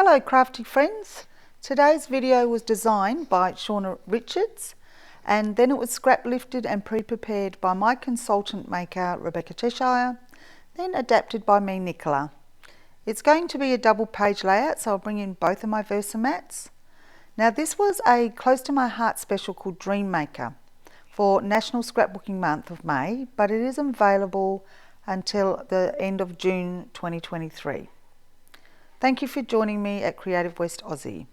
Hello crafty friends. Today's video was designed by Shaunna Richards and then it was scrap lifted and pre-prepared by my consultant maker Rebecca Cheshire, then adapted by me, Nicola. It's going to be a double page layout, so I'll bring in both of my Versamats. Now this was a close to my heart special called DREAMMAKER for National Scrapbooking Month of May, but it is available until the end of June 2023. Thank you for joining me at Creative West Aussie.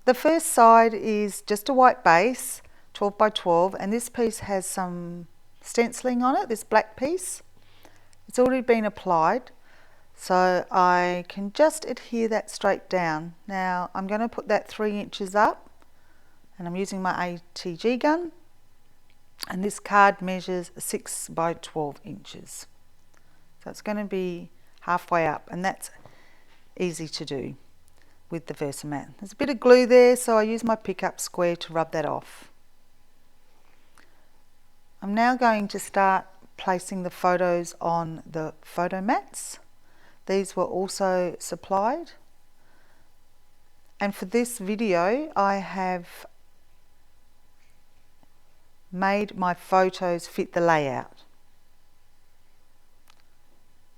The first side is just a white base, 12 by 12, and this piece has some stenciling on it, this black piece. It's already been applied, so I can just adhere that straight down. Now I'm going to put that 3 inches up, and I'm using my ATG gun, and this card measures 6 by 12 inches. So it's going to be halfway up, and that's easy to do with the Versamat. There's a bit of glue there, so I use my pickup square to rub that off. I'm now going to start placing the photos on the photo mats. These were also supplied, and for this video I have made my photos fit the layout.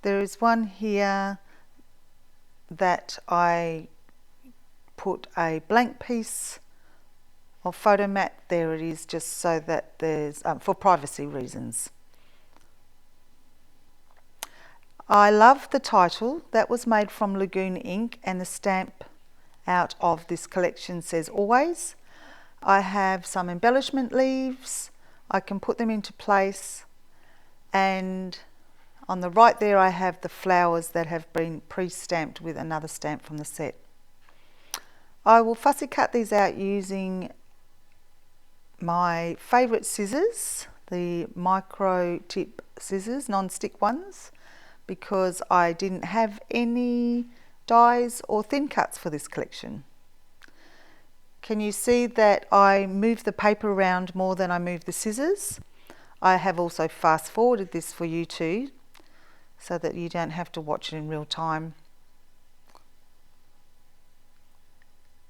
There is one here that I put a blank piece of photo mat. There it is, just so that there's for privacy reasons. I love the title. That was made from Lagoon ink, and the stamp out of this collection says always. I have some embellishment leaves. I can put them into place, and on the right there I have the flowers that have been pre-stamped with another stamp from the set. I will fussy cut these out using my favourite scissors, the micro tip scissors, non-stick ones, because I didn't have any dies or thin cuts for this collection. Can you see that I move the paper around more than I move the scissors? I have also fast forwarded this for you too, so that you don't have to watch it in real time.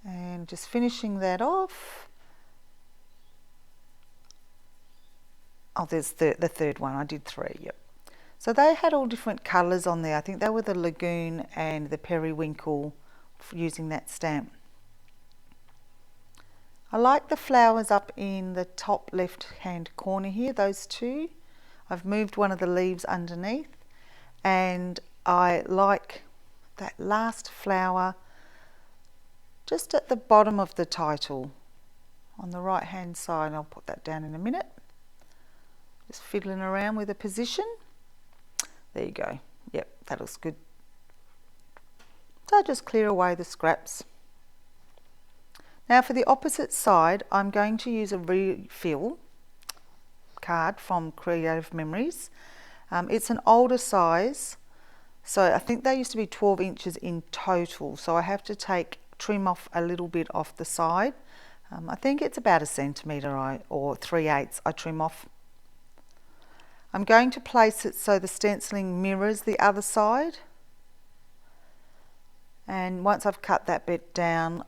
And just finishing that off. Oh, there's the third one. I did 3, yep. So they had all different colours on there. I think they were the Lagoon and the Periwinkle, using that stamp. I like the flowers up in the top left hand corner here, those two. I've moved one of the leaves underneath, and I like that last flower just at the bottom of the title on the right hand side. I'll put that down in a minute. Just fiddling around with the position. There you go. Yep, that looks good. So I'll just clear away the scraps. Now for the opposite side, I'm going to use a refill card from Creative Memories. It's an older size, so I think they used to be 12 inches in total, so I have to trim off a little bit off the side. I think it's about 1 centimetre or 3/8 I trim off. I'm going to place it so the stenciling mirrors the other side, and once I've cut that bit down,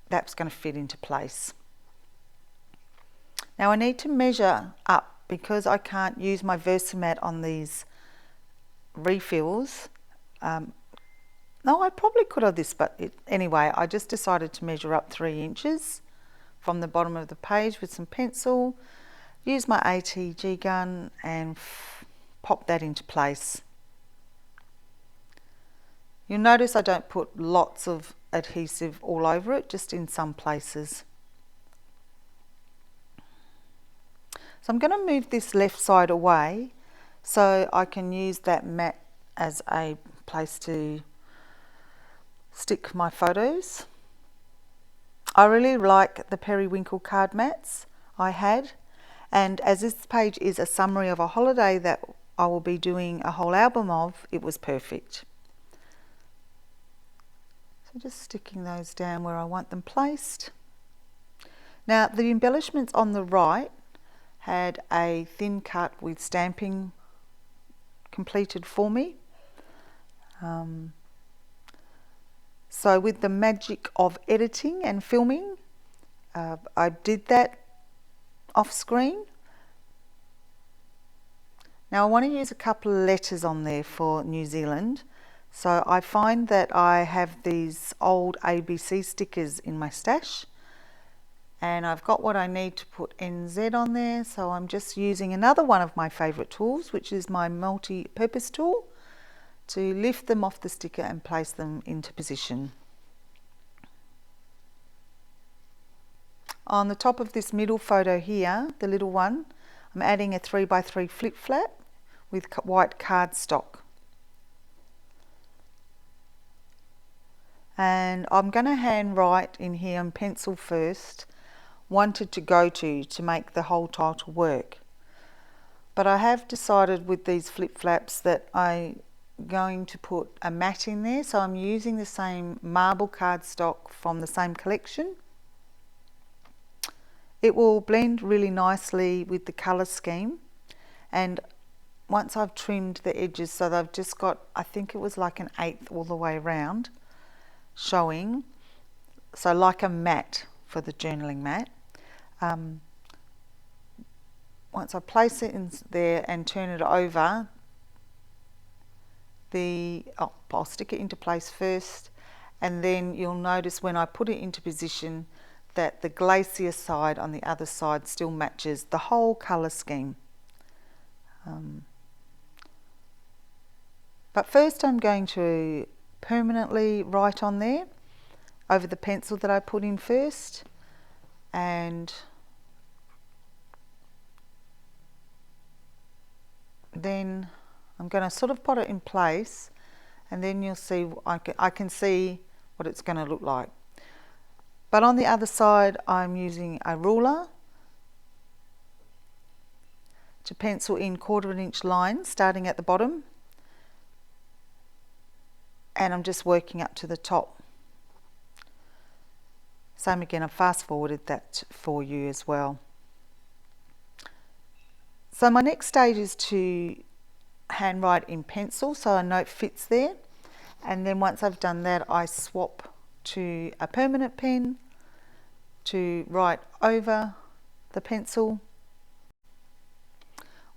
that's going to fit into place. Now I need to measure up, because I can't use my Versamat on these refills. No, I probably could have this, but anyway, I just decided to measure up 3 inches from the bottom of the page with some pencil, use my ATG gun and pop that into place. You'll notice I don't put lots of adhesive all over it, just in some places. So I'm going to move this left side away so I can use that mat as a place to stick my photos. I really like the Periwinkle card mats I had, and as this page is a summary of a holiday that I will be doing a whole album of, it was perfect. So just sticking those down where I want them placed. Now the embellishments on the right had a thin cut with stamping completed for me. So with the magic of editing and filming, I did that off screen. Now I want to use a couple of letters on there for New Zealand. So I find that I have these old ABC stickers in my stash, and I've got what I need to put NZ on there. So I'm just using another one of my favourite tools, which is my multi-purpose tool, to lift them off the sticker and place them into position. On the top of this middle photo here, the little one, I'm adding a 3x3 flip flap with white cardstock. And I'm going to hand write in here and pencil first, wanted to go to make the whole title work. But I have decided with these flip flaps that I'm going to put a matte in there, so I'm using the same marble cardstock from the same collection. It will blend really nicely with the colour scheme, and once I've trimmed the edges so they've just got, I think it was like an 1/8 all the way around showing, so like a matte for the journaling mat. Once I place it in there and turn it over, I'll stick it into place first, and then you'll notice when I put it into position that the glacier side on the other side still matches the whole colour scheme. But first I'm going to permanently write on there over the pencil that I put in first, and then I'm going to sort of put it in place, and then you'll see I can see what it's going to look like. But on the other side I'm using a ruler to pencil in 1/4 inch lines starting at the bottom, and I'm just working up to the top. Same again, I've fast forwarded that for you as well. So my next stage is to hand write in pencil so a note fits there, and then once I've done that I swap to a permanent pen to write over the pencil.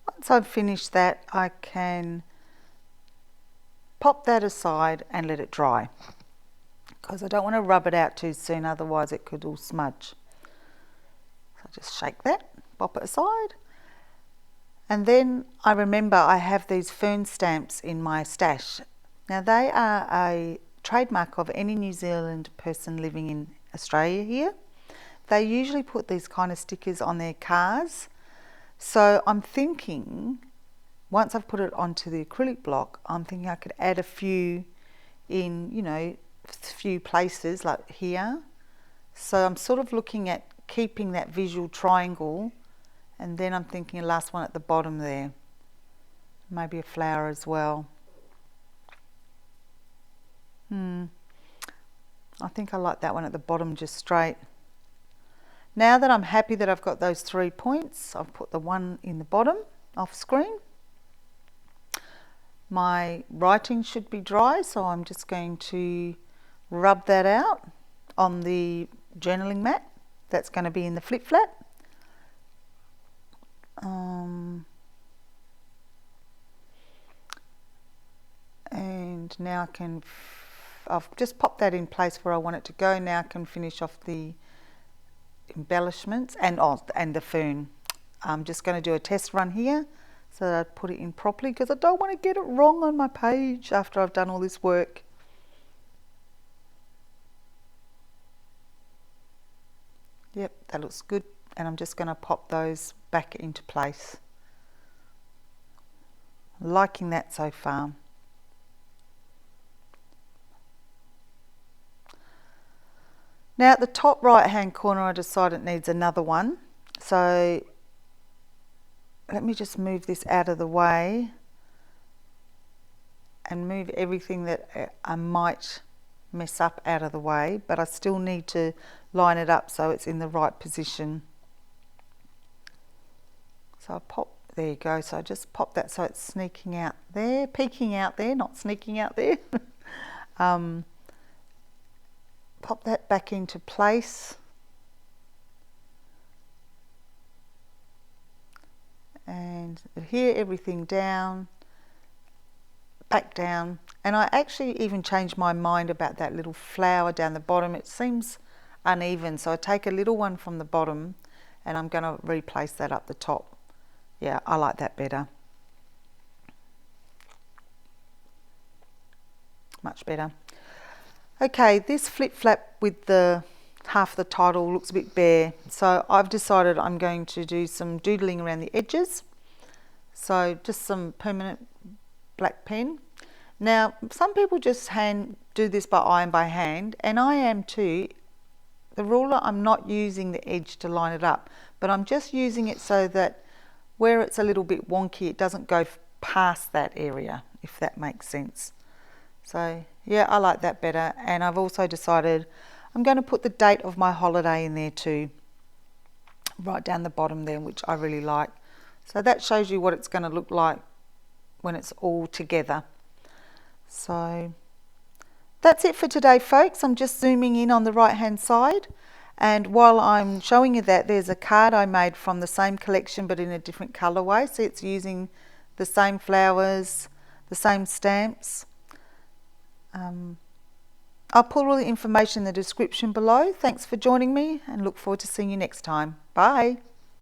Once I've finished that, I can pop that aside and let it dry, because I don't want to rub it out too soon, otherwise it could all smudge. So just shake that, pop it aside. And then I remember I have these fern stamps in my stash. Now they are a trademark of any New Zealand person living in Australia here. They usually put these kind of stickers on their cars. So I'm thinking, once I've put it onto the acrylic block, I'm thinking I could add a few in, you know, a few places like here. So I'm sort of looking at keeping that visual triangle, and then I'm thinking a last one at the bottom there. Maybe a flower as well. I think I like that one at the bottom, just straight. Now that I'm happy that I've got those 3 points, I've put the one in the bottom off screen. My writing should be dry, so I'm just going to rub that out on the journaling mat. That's going to be in the flip flap. And now I've just popped that in place where I want it to go. Now I can finish off the embellishments and the fern. I'm just going to do a test run here so that I put it in properly, because I don't want to get it wrong on my page after I've done all this work. Yep, that looks good, and I'm just going to pop those back into place. Liking that so far. Now at the top right hand corner I decided it needs another one, so let me just move this out of the way and move everything that I might mess up out of the way, but I still need to line it up so it's in the right position. So I pop, there you go, so I just pop that so it's sneaking out there, peeking out there, not sneaking out there. pop that back into place. And adhere everything down, back down. And I actually even changed my mind about that little flower down the bottom. It seems uneven, so I take a little one from the bottom and I'm going to replace that up the top. Yeah, I like that better. Much better. Okay, this flip flap with the half the title looks a bit bare, so I've decided I'm going to do some doodling around the edges. So just some permanent black pen. Now some people just do this by eye and by hand, and I am too. The ruler, I'm not using the edge to line it up, but I'm just using it so that where it's a little bit wonky, it doesn't go past that area, if that makes sense. So yeah, I like that better. And I've also decided I'm going to put the date of my holiday in there too, right down the bottom there, which I really like. So that shows you what it's going to look like when it's all together. So that's it for today, folks. I'm just zooming in on the right hand side, and while I'm showing you that, there's a card I made from the same collection but in a different colourway. So it's using the same flowers, the same stamps. I'll put all the information in the description below. Thanks for joining me and look forward to seeing you next time. Bye.